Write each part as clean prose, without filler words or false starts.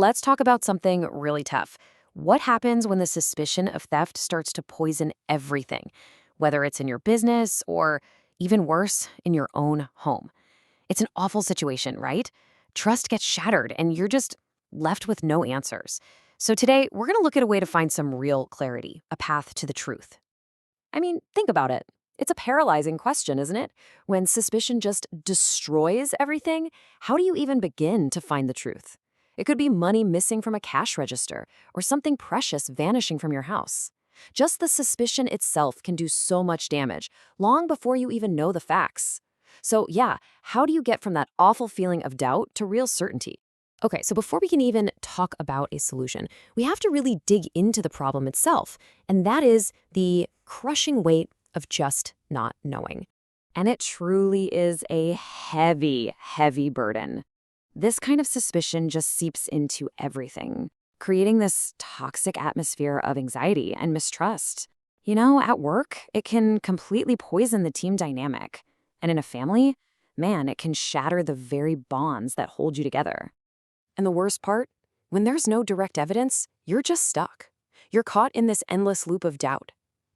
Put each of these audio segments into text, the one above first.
let's talk about something really tough. What happens when the suspicion of theft starts to poison everything, whether it's in your business or, even worse, in your own home? It's an awful situation, right? Trust gets shattered and you're just left with no answers. So today, we're going to look at a way to find some real clarity, a path to the truth. I mean, think about it. It's a paralyzing question, isn't it? When suspicion just destroys everything, how do you even begin to find the truth? It could be money missing from a cash register or something precious vanishing from your house. Just the suspicion itself can do so much damage, long before you even know the facts. So yeah, how do you get from that awful feeling of doubt to real certainty? Okay, so before we can even talk about a solution, we have to really dig into the problem itself, and that is the crushing weight of just not knowing. And it truly is a heavy, heavy burden. This kind of suspicion just seeps into everything, creating this toxic atmosphere of anxiety and mistrust. You know, at work, it can completely poison the team dynamic. And in a family, man, it can shatter the very bonds that hold you together. And the worst part? When there's no direct evidence, you're just stuck. You're caught in this endless loop of doubt.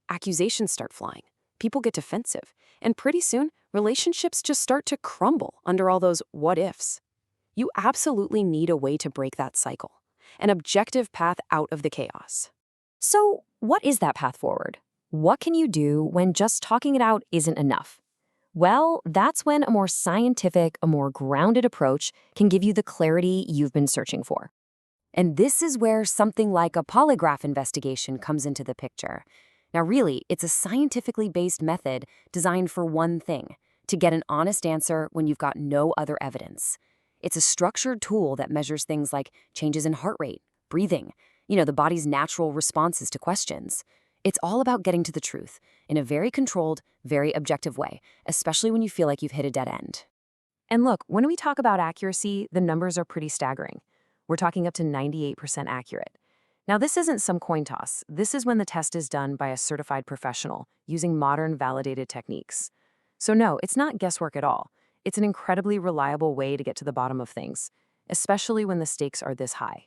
Accusations start flying. People get defensive. And pretty soon, relationships just start to crumble under all those what-ifs. You absolutely need a way to break that cycle, an objective path out of the chaos. So, what is that path forward? What can you do when just talking it out isn't enough? Well, that's when a more scientific, a more grounded approach can give you the clarity you've been searching for. And this is where something like a polygraph investigation comes into the picture. Now, really, it's a scientifically based method designed for one thing: to get an honest answer when you've got no other evidence. It's a structured tool that measures things like changes in heart rate, breathing, the body's natural responses to questions. It's all about getting to the truth in a very controlled, very objective way, especially when you feel like you've hit a dead end. And look, when we talk about accuracy, the numbers are pretty staggering. We're talking up to 98% accurate. Now, this isn't some coin toss. This is when the test is done by a certified professional using modern validated techniques. So no, it's not guesswork at all. It's an incredibly reliable way to get to the bottom of things, especially when the stakes are this high.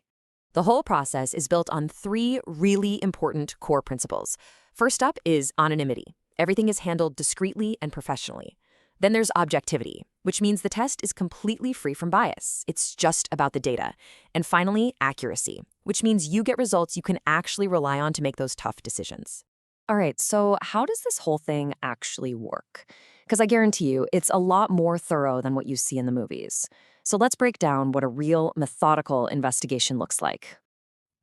The whole process is built on 3 really important core principles. First up is anonymity. Everything is handled discreetly and professionally. Then there's objectivity, which means the test is completely free from bias. It's just about the data. And finally, accuracy, which means you get results you can actually rely on to make those tough decisions. All right, so how does this whole thing actually work? Because I guarantee you, it's a lot more thorough than what you see in the movies. So let's break down what a real, methodical investigation looks like.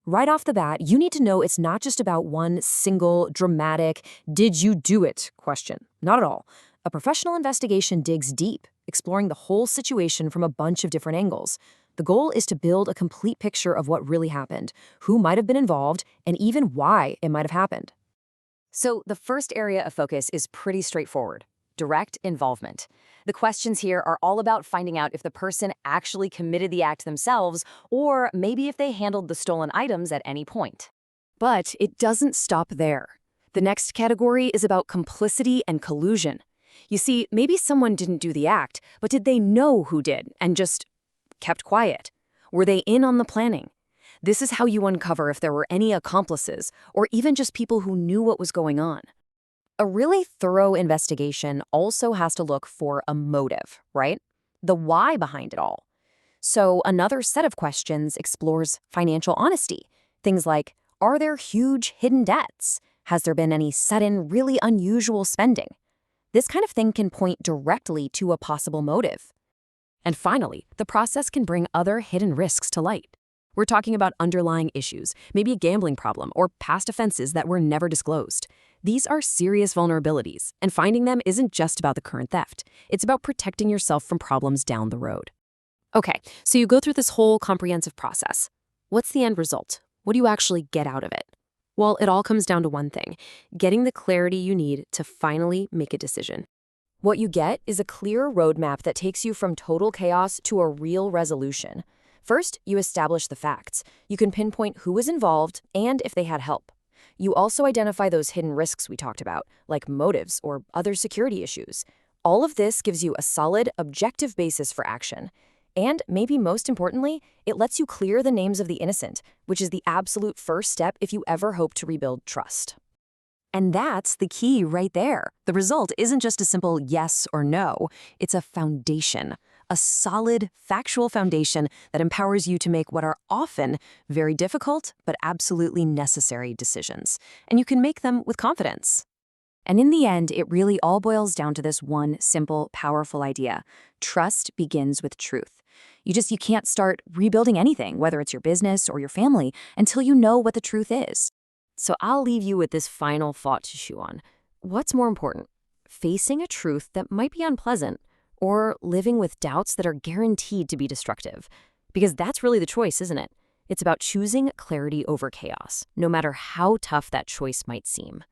Right off the bat, you need to know it's not just about one single, dramatic, did you do it question. Not at all. A professional investigation digs deep, exploring the whole situation from a bunch of different angles. The goal is to build a complete picture of what really happened, who might have been involved, and even why it might have happened. So the first area of focus is pretty straightforward: direct involvement. The questions here are all about finding out if the person actually committed the act themselves, or maybe if they handled the stolen items at any point. But it doesn't stop there. The next category is about complicity and collusion. You see, maybe someone didn't do the act, but did they know who did and just kept quiet? Were they in on the planning? This is how you uncover if there were any accomplices, or even just people who knew what was going on. A really thorough investigation also has to look for a motive, right? The why behind it all. So another set of questions explores financial honesty. Things like, are there huge hidden debts? Has there been any sudden, really unusual spending? This kind of thing can point directly to a possible motive. And finally, the process can bring other hidden risks to light. We're talking about underlying issues, maybe a gambling problem or past offenses that were never disclosed. These are serious vulnerabilities, and finding them isn't just about the current theft. It's about protecting yourself from problems down the road. Okay, so you go through this whole comprehensive process. What's the end result? What do you actually get out of it? Well, it all comes down to one thing: getting the clarity you need to finally make a decision. What you get is a clear roadmap that takes you from total chaos to a real resolution. First, you establish the facts. You can pinpoint who was involved and if they had help. You also identify those hidden risks we talked about, like motives or other security issues. All of this gives you a solid, objective basis for action. And maybe most importantly, it lets you clear the names of the innocent, which is the absolute first step if you ever hope to rebuild trust. And that's the key right there. The result isn't just a simple yes or no, it's a foundation, a solid, factual foundation that empowers you to make what are often very difficult but absolutely necessary decisions. And you can make them with confidence. And in the end, it really all boils down to this one simple, powerful idea. Trust begins with truth. You can't start rebuilding anything, whether it's your business or your family, until you know what the truth is. So I'll leave you with this final thought to chew on. What's more important, facing a truth that might be unpleasant or living with doubts that are guaranteed to be destructive? Because that's really the choice, isn't it? It's about choosing clarity over chaos, no matter how tough that choice might seem.